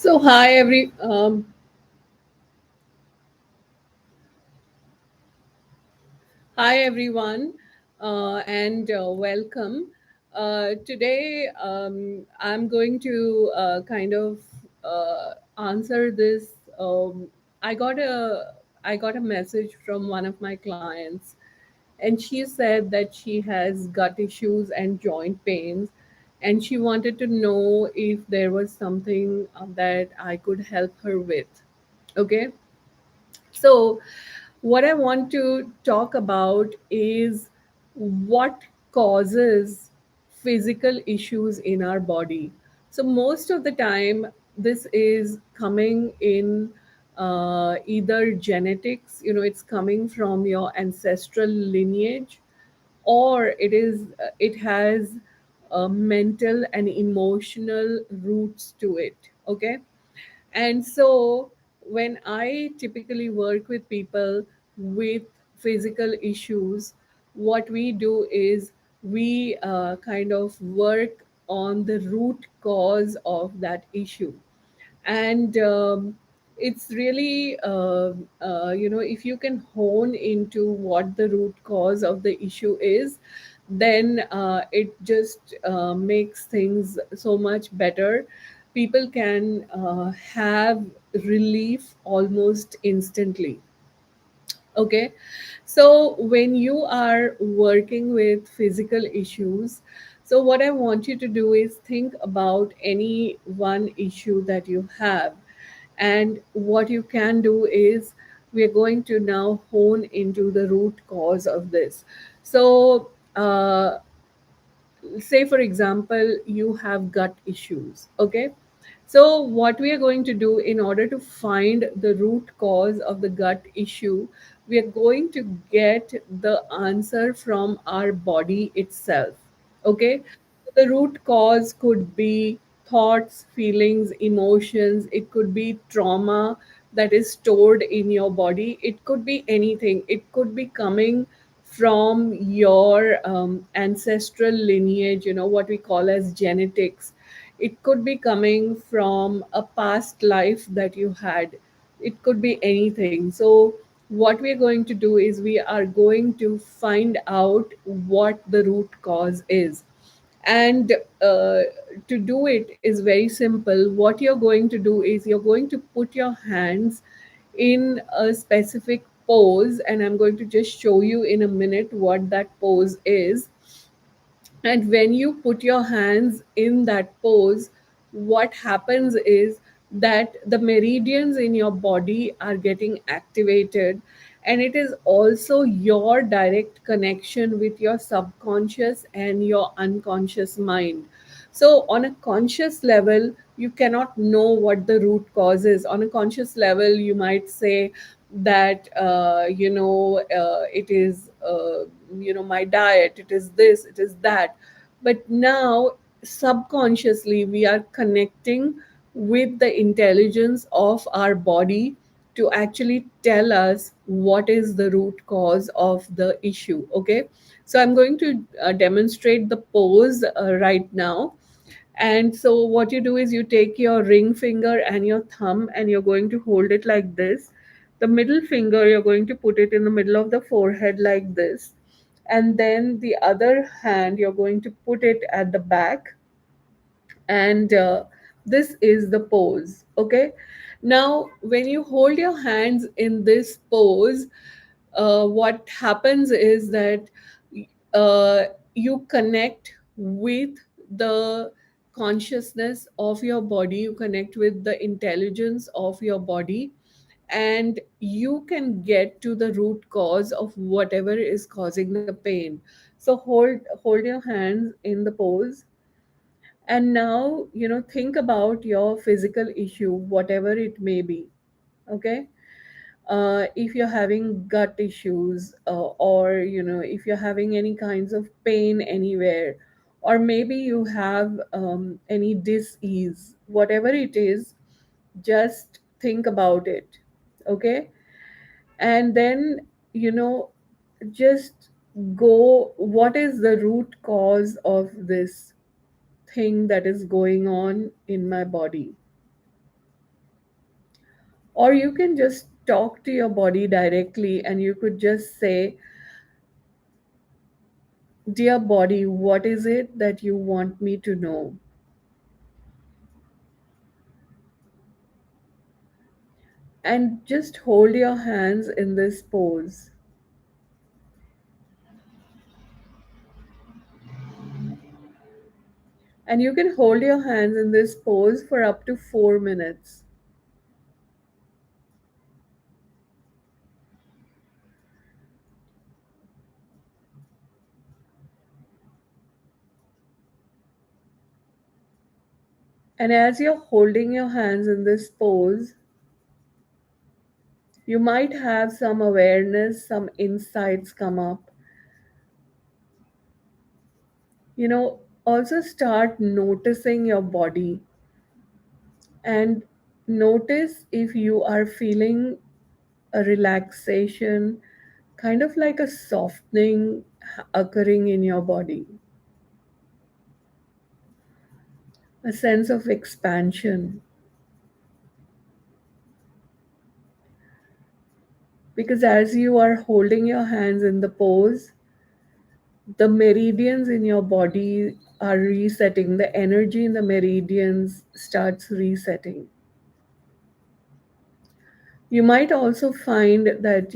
So hi everyone, and welcome. Today, I'm going to answer this. I got a I got a message from one of my clients, and she said that she has gut issues and joint pains, and she wanted to know if there was something that I could help her with. Okay, so, what I want to talk about is what causes physical issues in our body. So, most of the time, this is coming in either genetics, it's coming from your ancestral lineage, or it has mental and emotional roots to it. Okay, and so, when I typically work with people with physical issues, what we do is we kind of work on the root cause of that issue. And it's really, if you can hone into what the root cause of the issue is, then it just makes things so much better. People can have relief almost instantly. Okay, so when you are working with physical issues, so what I want you to do is think about any one issue that you have. And what you can do is we're going to now hone into the root cause of this. So, say for example you have gut issues. Okay, so what we are going to do in order to find the root cause of the gut issue, we are going to get the answer from our body itself. Okay, the root cause could be thoughts, feelings, emotions. It could be trauma that is stored in your body. It could be anything. It could be coming from your ancestral lineage, what we call as genetics. It could be coming from a past life that you had. It could be anything. So, what we're going to do is we are going to find out what the root cause is. And to do it is very simple. What you're going to do is you're going to put your hands in a specific pose, and I'm going to just show you in a minute what that pose is. And when you put your hands in that pose, what happens is that the meridians in your body are getting activated. And it is also your direct connection with your subconscious and your unconscious mind. So, on a conscious level, you cannot know what the root cause is. On a conscious level, you might say that, it is, my diet, it is this, it is that. But now, subconsciously, we are connecting with the intelligence of our body to actually tell us what is the root cause of the issue. Okay, so I'm going to demonstrate the pose right now. And so, what you do is you take your ring finger and your thumb, and you're going to hold it like this. The middle finger, you're going to put it in the middle of the forehead like this. And then the other hand, you're going to put it at the back. And this is the pose. Okay, now when you hold your hands in this pose, what happens is that uh, you connect with the consciousness of your body, you connect with the intelligence of your body, and you can get to the root cause of whatever is causing the pain. So hold your hands in the pose, and now, think about your physical issue, whatever it may be. Okay, if you're having gut issues, or if you're having any kinds of pain anywhere, or maybe you have any dis-ease, whatever it is, just think about it. Okay, and then, you know just go, what is the root cause of this thing that is going on in my body? Or you can just talk to your body directly and you could just say, "Dear body, what is it that you want me to know?" And just hold your hands in this pose. And you can hold your hands in this pose for up to 4 minutes. And as you're holding your hands in this pose, you might have some awareness, some insights come up. Also start noticing your body and notice if you are feeling a relaxation, kind of like a softening occurring in your body, a sense of expansion. Because as you are holding your hands in the pose, the meridians in your body are resetting, the energy in the meridians starts resetting. You might also find that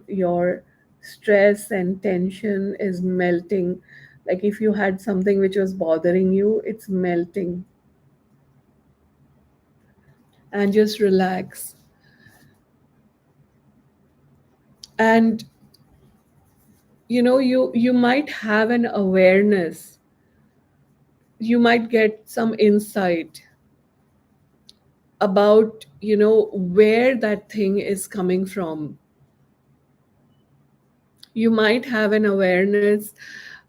your stress and tension is melting. Like if you had something which was bothering you, it's melting. And just relax. And you might have an awareness, you might get some insight about where that thing is coming from. You might have an awareness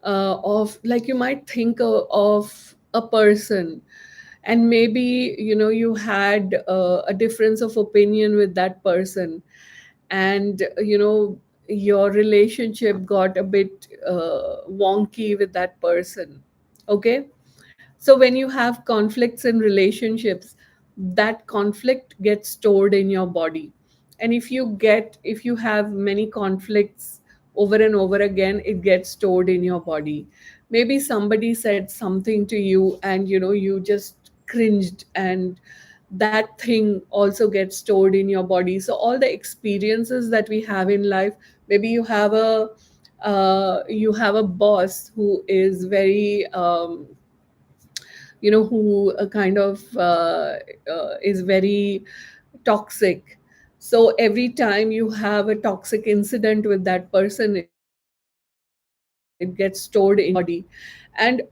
of, like, you might think of a person, and maybe you had a difference of opinion with that person, and your relationship got a bit wonky with that person. Okay, so when you have conflicts in relationships, that conflict gets stored in your body. And if you have many conflicts over and over again, it gets stored in your body. Maybe somebody said something to you and you just cringed, and that thing also gets stored in your body. So all the experiences that we have in life, maybe you have a boss who is very who kind of is very toxic. So every time you have a toxic incident with that person, it gets stored in your body. And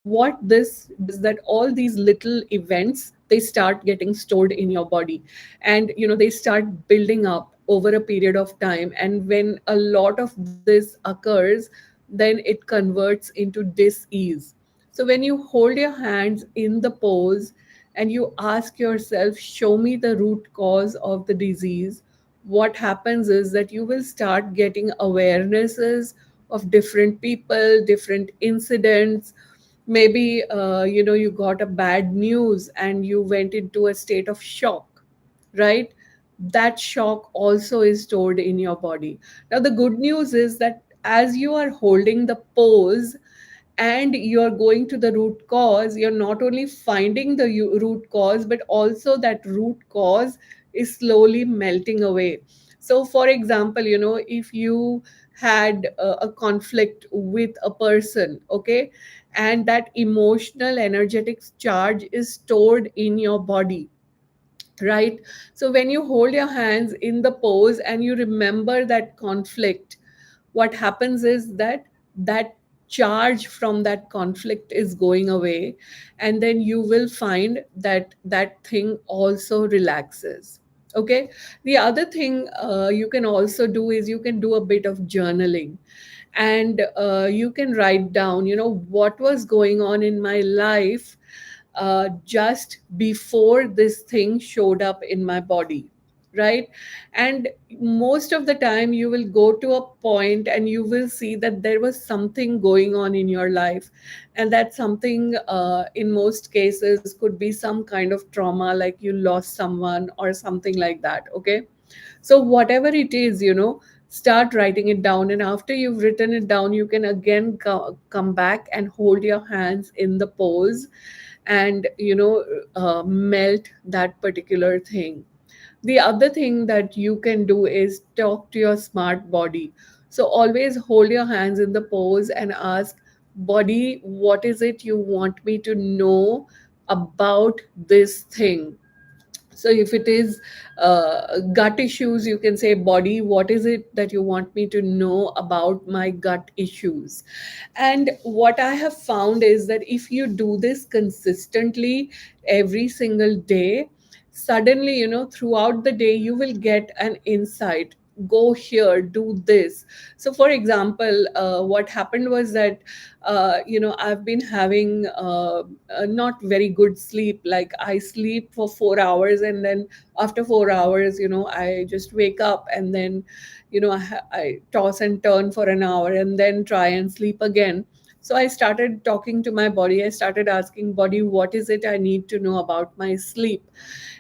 what this does is that all these little events, they start getting stored in your body, and they start building up over a period of time, and when a lot of this occurs, then it converts into dis-ease. So when you hold your hands in the pose and you ask yourself, show me the root cause of the disease, what happens is that you will start getting awarenesses of different people, different incidents. Maybe you got a bad news and you went into a state of shock, right? That shock also is stored in your body. Now the good news is that as you are holding the pose and you're going to the root cause, you're not only finding the root cause, but also that root cause is slowly melting away. So for example, if you had a conflict with a person, okay, and that emotional energetic charge is stored in your body, right? So when you hold your hands in the pose and you remember that conflict, what happens is that that charge from that conflict is going away, and then you will find that that thing also relaxes. Okay, the other thing you can also do is you can do a bit of journaling, and you can write down what was going on in my life just before this thing showed up in my body, right? And most of the time you will go to a point and you will see that there was something going on in your life, and that something, in most cases, could be some kind of trauma, like you lost someone or something like that. Okay, so whatever it is, start writing it down, and after you've written it down, you can again come back and hold your hands in the pose, and melt that particular thing. The other thing that you can do is talk to your smart body. So always hold your hands in the pose and ask, body, what is it you want me to know about this thing? So if it is gut issues, you can say, body, what is it that you want me to know about my gut issues? And what I have found is that if you do this consistently every single day, suddenly, throughout the day, you will get an insight. Go here, do this. So for example, what happened was that I've been having not very good sleep. Like, I sleep for 4 hours, and then after 4 hours, I just wake up, and then I toss and turn for an hour and then try and sleep again. So I started talking to my body. I started asking, body, what is it I need to know about my sleep?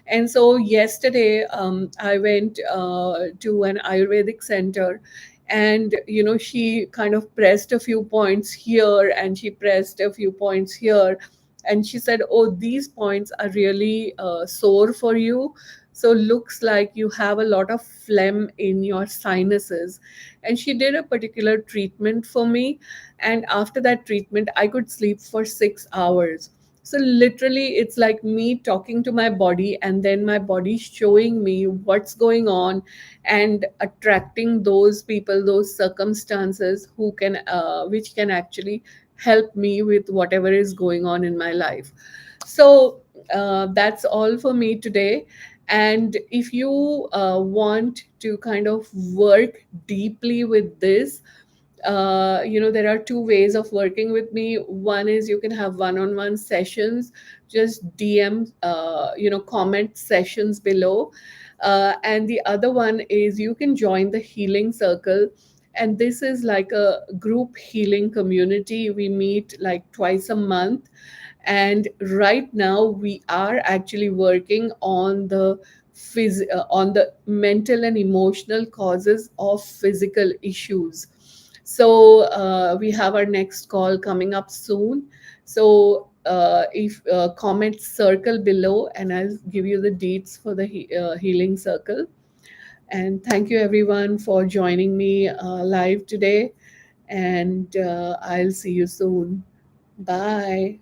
And so yesterday, I went to an Ayurvedic center, and she kind of pressed a few points here, and she pressed a few points here, and she said, oh, these points are really sore for you. So looks like you have a lot of phlegm in your sinuses. And she did a particular treatment for me, and after that treatment, I could sleep for 6 hours. So literally, it's like me talking to my body, and then my body showing me what's going on, and attracting those people, those circumstances which can actually help me with whatever is going on in my life. So that's all for me today. And if you want to kind of work deeply with this, there are two ways of working with me. One is you can have one-on-one sessions. Just DM, comment sessions below. And the other one is you can join the healing circle, and this is like a group healing community. We meet like twice a month, and right now we are actually working on on the mental and emotional causes of physical issues. So we have our next call coming up soon. So if comment circle below, and I'll give you the dates for the healing circle. And thank you everyone for joining me live today, and I'll see you soon. Bye.